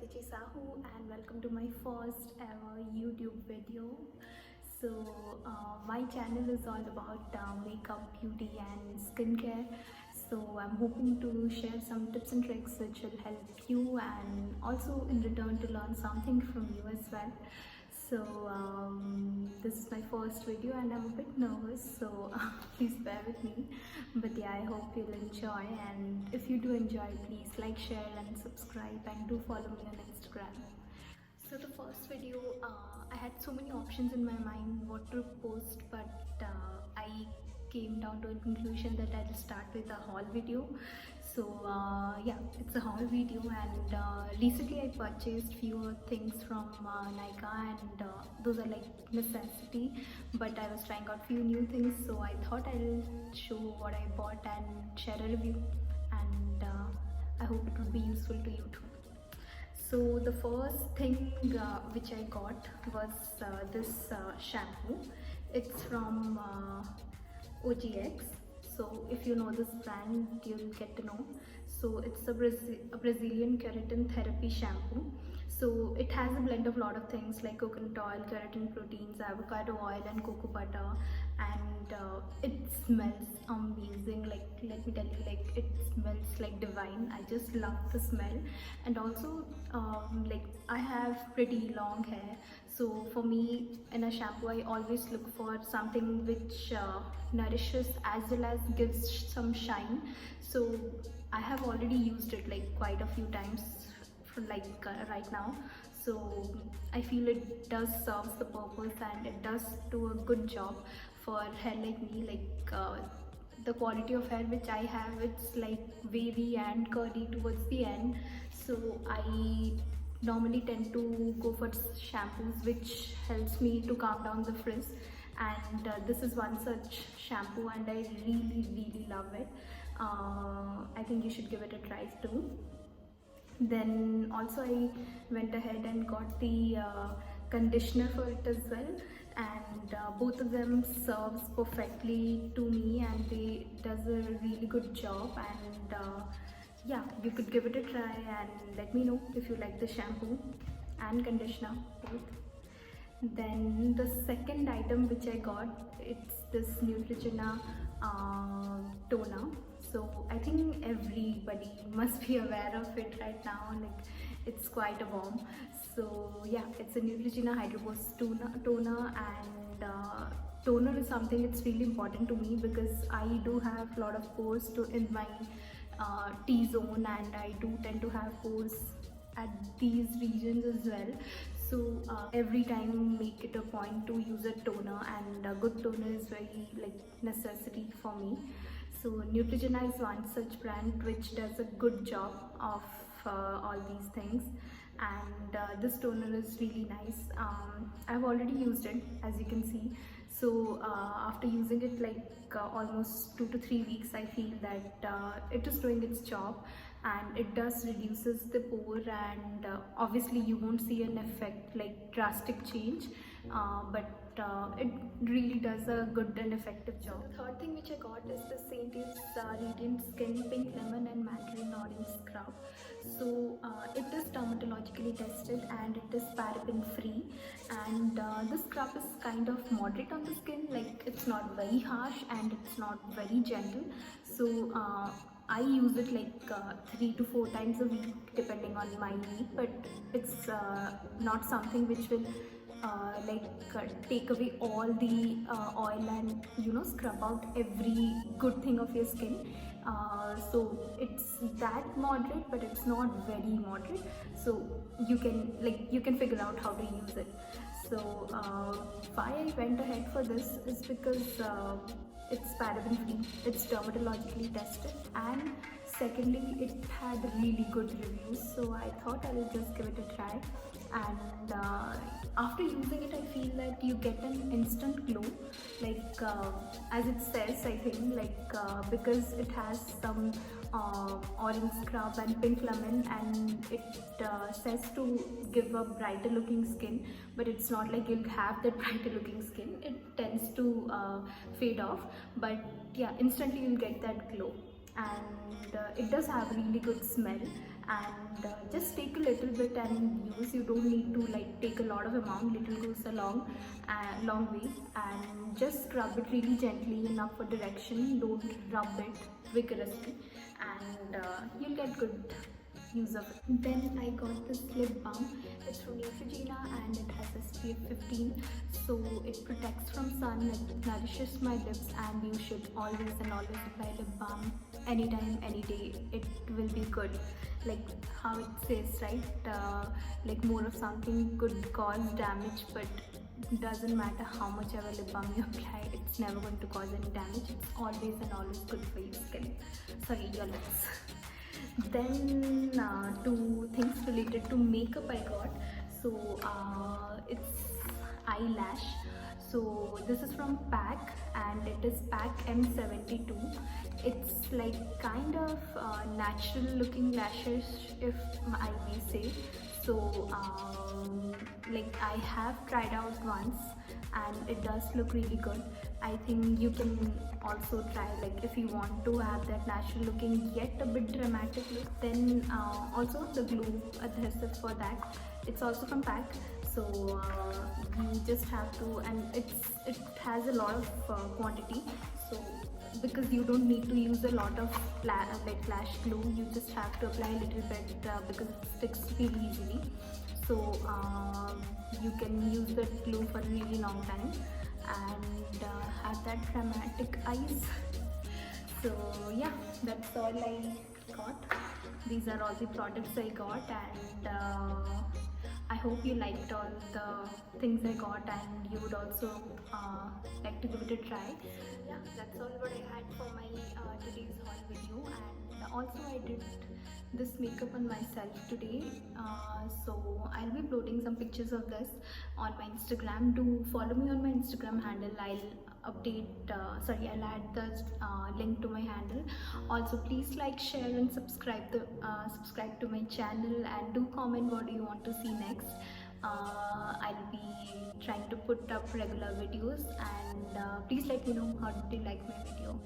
Pratichi Sahu and welcome to my first ever YouTube video. My channel is all about makeup, beauty and skincare. So I'm hoping to share some tips and tricks which will help you and also in return to learn something from you as well. This is my first video and I'm a bit nervous, so please bear with me. But yeah, I hope you'll enjoy, and if you do enjoy, please like, share and subscribe, and do follow me on Instagram. So the first video, I had so many options in my mind what to post, but I came down to a conclusion that I'll start with a haul video. Yeah, it's a haul video, and recently I purchased few things from Nykaa, and those are like necessity, but I was trying out few new things, so I thought I'll show what I bought and share a review, and I hope it would be useful to you too. So the first thing which I got was this shampoo. It's from OGX. So if you know this brand, you'll get to know. So it's a Brazilian keratin therapy shampoo. So it has a blend of a lot of things like coconut oil, keratin proteins, avocado oil and cocoa butter, and it smells amazing. Like, let me tell you, like, it smells like divine. I just love the smell. And also like, I have pretty long hair, so for me in a shampoo I always look for something which nourishes as well as gives some shine. So I have already used it like quite a few times, right now. So I feel it does serve the purpose and it does do a good job for hair like me. Like the quality of hair which I have, it's like wavy and curly towards the end. So I normally tend to go for shampoos which helps me to calm down the frizz, and this is one such shampoo and I really love it. I think you should give it a try too. Then also I went ahead and got the conditioner for it as well, and both of them serves perfectly to me and they does a really good job. And yeah, you could give it a try and let me know if you like the shampoo and conditioner both. Then the second item which I got, it's this Neutrogena toner. So I think everybody must be aware of it right now, like it's quite a bomb. So yeah, it's a Neutrogena Hydro Boost toner, and toner is something it's really important to me because I do have a lot of pores in my T-zone, and I do tend to have pores at these regions as well. So every time make it a point to use a toner, and a good toner is very like necessity for me. So Neutrogena is one such brand which does a good job of all these things, and this toner is really nice. I've already used it, as you can see. So after using it like almost 2 to 3 weeks, I feel that it is doing its job and it does reduces the pore, and obviously you won't see an effect like drastic change, but it really does a good and effective job. The third thing which I got is the St. Ives Radiant Skin Pink Lemon and Mandarin Orange Scrub. So it is dermatologically tested and it is paraben free, and this scrub is kind of moderate on the skin, like it's not very harsh and it's not very gentle. So I use it like 3 to 4 times a week depending on my need, but it's not something which will take away all the oil and scrub out every good thing of your skin. So it's that moderate, but it's not very moderate, so you can figure out how to use it. So why I went ahead for this is because it's paraben free, it's dermatologically tested, and secondly it had really good reviews, so I thought I will just give it a try. And after using it, I feel that you get an instant glow, like as it says, I think, like because it has some orange scrub and pink lemon, and it says to give a brighter looking skin, but it's not like you'll have that brighter looking skin. It tends to fade off, but yeah, instantly you'll get that glow. and it does have really good smell. And just take a little bit and use. You don't need to like take a lot of amount. Little goes a long way. And just rub it really gently enough for direction. Don't rub it vigorously, and you'll get good use of it. Then I got this lip balm. It's from Neutrogena and it has SPF 15, so it protects from sun, it nourishes my lips, and you should always and always apply lip balm anytime, any day. It will be good. Like how it says, right? Like more of something could cause damage, but doesn't matter how much ever lip balm you apply, it's never going to cause any damage. It's always and always good for your skin. Sorry, your lips. Then two things related to makeup I got. So it's eyelash. So this is from PAC and it is PAC M72. It's like kind of natural looking lashes, if I may say. So like I have tried out once and it does look really good. I think you can also try, like if you want to have that natural looking yet a bit dramatic look. Then also the glue adhesive for that, it's also from PAC. So you just have to, and it has a lot of quantity, so because you don't need to use a lot of like lash glue, you just have to apply a little bit because it sticks really easily. So you can use that glue for a really long time and have that dramatic eyes. So yeah, that's all I got. These are all the products I got, and I hope you liked all the things I got and you would also like to give it a try. Yeah, that's all what I had for my today's haul video. And also I did this makeup on myself today, so I'll be uploading some pictures of this on my Instagram. Do follow me on my Instagram handle. I'll add the link to my handle. Also please like, share and subscribe to my channel, and do comment what do you want to see next. I'll be trying to put up regular videos, and please let me know how did you like my video.